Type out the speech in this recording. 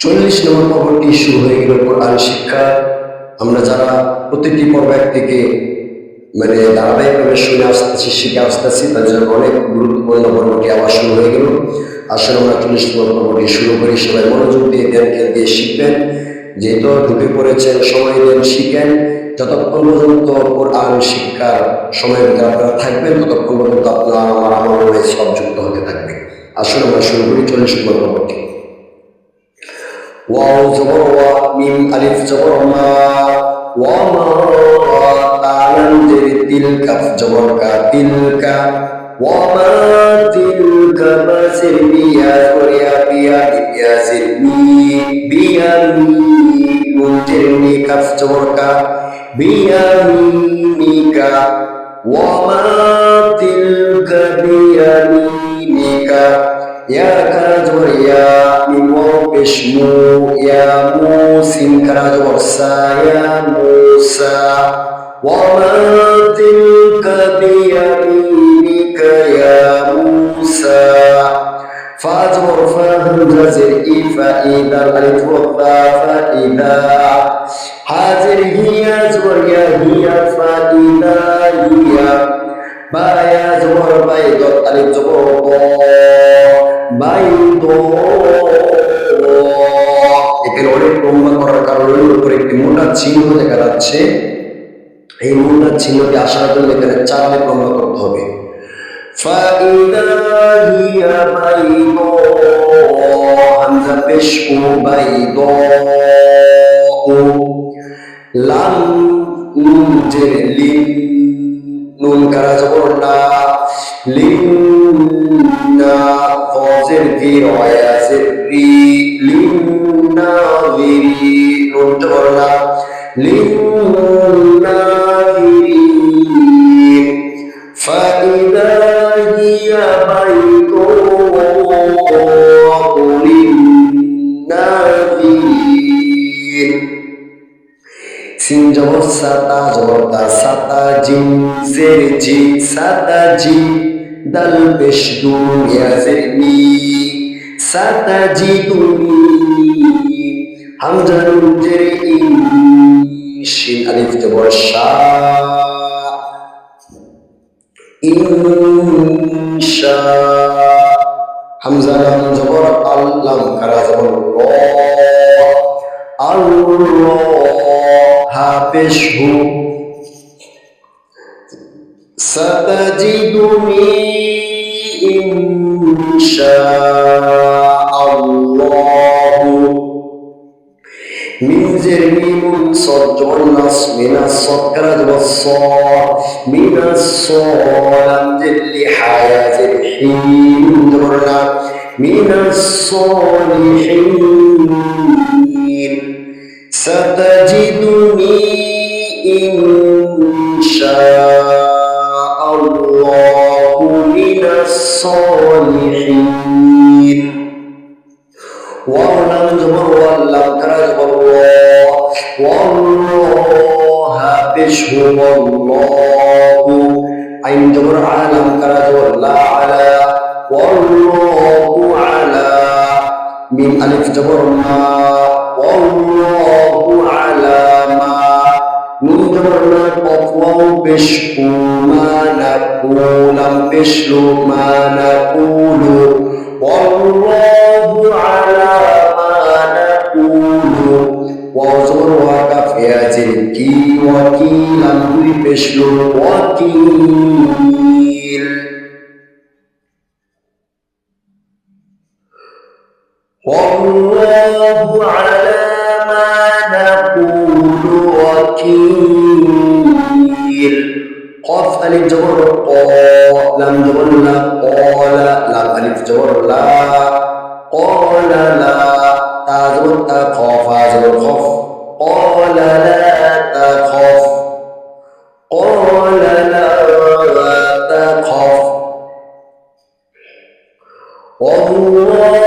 40 নম্বর পর্বটি শুরু হয়ে গেল কোরআন শিক্ষা। আমরা যারা প্রতিটি পর্ব থেকে ধারাবাহিকভাবে শুনে আসতেছি, শিখে আসতেছি, তার জন্য অনেক গুরুত্বপূর্ণ পর্বটি আবার শুরু হয়ে গেল। আসলে আমরা 40 নম্বর পর্বটি শুরু করি। সবাই মনোযোগ দিয়ে ধ্যান দিয়ে শিখবেন। যেহেতু ঢুকে পড়েছেন, সময় দেন, শিখেন। যতক্ষণ পর্যন্ত কোরআন শিক্ষার সময়ের ভিতরে আপনারা থাকবেন, ততক্ষণ পর্যন্ত আপনারা আমার সব যুক্ত হতে থাকবে। আসলে আমরা শুরু করি 40 নম্বর পর্বটি। ওয়াও জবর ওয়া, মিম আলিফ জবর মা, ওয়া মা, তালাম জের তিল, কাফ জবর কা, তিলকা, ওয়া মা তিলকা, বাসির বিয়া জবর ইয়া, বিয়া বিয়া জির মি, বিয়া মি, নুন জের নি, কাফ জবর কা, বিয়া মি, মিকা, ওয়া মা তিলকা বিয়ামিনিকা, ইয়া কারা জবর ইয়া, মিম ওয়াও পেশ মু, ইয়া মু, সিন কারা জবর সা, ইয়া মুসা, ওয়া মা তিলকা বিয়ামিনিকা ইয়া মুসা, ফা জবর ফা, হামজা জের ই, ফা ইদা, আলিফ ওয়া ফা, ফা ইদা, হা জের হিয়া জবর ইয়া, হিয়া, ফা ইদা হিয়া, বা ইয়া জবর বাই, দত আলিফ জবর ব, বাইদ। এখানে অনেক লম্বা করার কারণে উপরে একটি মোটা চিহ্ন দেখা যাচ্ছে। এই মোটা চিহ্নটি আসার জন্য এখানে 4 আলিফ লম্বা করতে হবে। ফাইদা হিয়া বাইদ, হামজা পেশ ও, বাইদ, লাম নুন জের লিন, নুন কারা জবর না, লিন না, ফজের ভি, রয়া জের রি, লিন না ভিরি, নুন জবর না, লিন না ভিরি, ফাইদা হিয়া বাইদ লিন না ভিরি, সিন জবর সাতা, জবর তা, সাতা, জিন জের জি, সাতা জি, দাল পেশ দু, ইয়া জের নি, সাতা জি দুনি, হামজা নুন জের ইন, শিন আলিফ জবর শা, ইনশা, হামজা লাম জবর আল, লাম কারা জবর র, আল্লাহ, হা পেশ হু, সাতাজিদুনি ইনশাআল্লাহ, মিম জের মিম, সদ জবর নাস, মিনাস, সদ কারা জবর স, মিনাস স, লাম জের লি, হা ইয়া জের হি, নুন জবর না, মিনাস সলিহিন, সাতাজিদুনি ইনশাআল্লাহু মিনাস সলিহিন, ওয়াও লাম জবর ওয়া, লাম কারা জবর ওয়া, ওয়াল্লাহা পেশ হু, ওয়াল্লাহু, আইন জবর আ, লাম কারা জবর লা, আলা, ওয়াল্লাহু আলা, মিম আলিফ জবর মা, ওয়াল্লাহু আলা মা, নুন জবর না, কফ ওয়াও পেশ কু, মা নাকুলু, লাম পেশ লু, মা নাকুলু, ওয়াল্লাহু আলা মা নাকুলু, ওয়াও জবর ওয়া, কাফ ইয়া জের কি, ওয়াকিল, লাম দুই পেশ লু, ওয়াকিল, ওয়াল্লাহু আলা মা নাকুলু ওয়াকিল, কফ আলিফ জবর ক, লাম জবর লা, ক্বালা, লাম আলিফ জবর লা, ক্বালা লা, তা জবর তা, খফ আ জবর খফ, ক্বালা লা তাখফ, ক্বালা লা তাখফ, আল্লাহ